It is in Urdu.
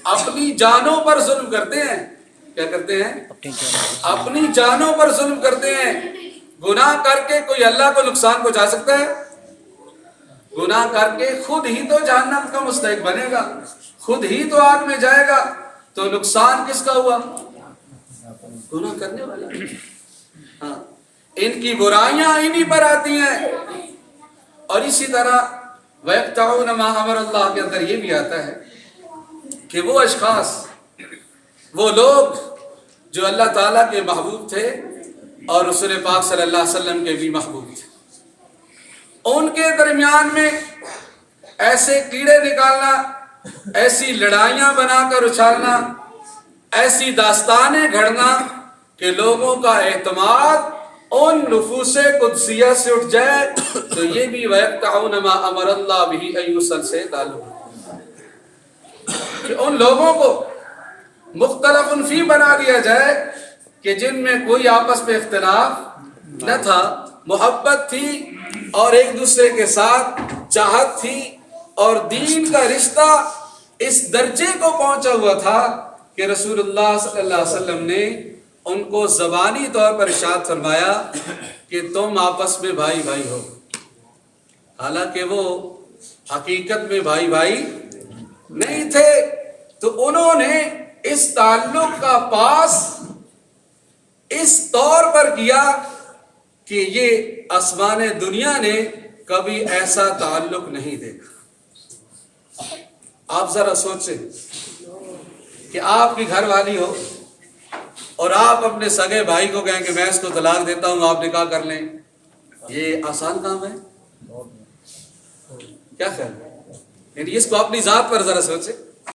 اپنی جانوں پر ظلم کرتے ہیں. کیا کرتے ہیں؟ اپنی جانوں پر ظلم کرتے ہیں. گناہ کر کے کوئی اللہ کو نقصان پہنچا سکتا ہے؟ گناہ کر کے خود ہی تو جہنم کا مستحق بنے گا، خود ہی تو آگ میں جائے گا. تو نقصان کس کا ہوا؟ گناہ کرنے والا. ہاں، ان کی برائیاں انہی پر آتی ہیں. اور اسی طرح وَيَقْطَعُونَ مَا أَمَرَ اللَّهُ کے اندر یہ بھی آتا ہے کہ وہ اشخاص، وہ لوگ جو اللہ تعالیٰ کے محبوب تھے اور رسول پاک صلی اللہ علیہ وسلم کے بھی محبوب تھے، ان کے درمیان میں ایسے کیڑے نکالنا، ایسی لڑائیاں بنا کر اچھالنا، ایسی داستانیں گھڑنا کہ لوگوں کا اعتماد ان نفوس قدسیہ سے اٹھ جائے، تو یہ بھی وَيَقْطَعُونَ مَا أَمَرَ اللَّهُ بِهِ أَن يُوصَلَ سے تعلق ہے کہ ان لوگوں کو مختلف فی بنا دیا جائے کہ جن میں کوئی آپس میں اختلاف نہ تھا، محبت تھی اور ایک دوسرے کے ساتھ چاہت تھی، اور دین کا رشتہ اس درجے کو پہنچا ہوا تھا کہ رسول اللہ صلی اللہ علیہ وسلم نے ان کو زبانی طور پر ارشاد فرمایا کہ تم آپس میں بھائی بھائی ہو. حالانکہ وہ حقیقت میں بھائی بھائی نہیں تھے. تو انہوں نے اس تعلق کا پاس اس طور پر کیا کہ یہ آسمان دنیا نے کبھی ایسا تعلق نہیں دیکھا. آپ ذرا سوچیں کہ آپ کی گھر والی ہو اور آپ اپنے سگے بھائی کو کہیں کہ میں اس کو طلاق دیتا ہوں، آپ نکاح کر لیں. یہ آسان کام ہے؟ کیا خیال ہے؟ یعنی اس کو اپنی ذات پر ذرا سوچیں.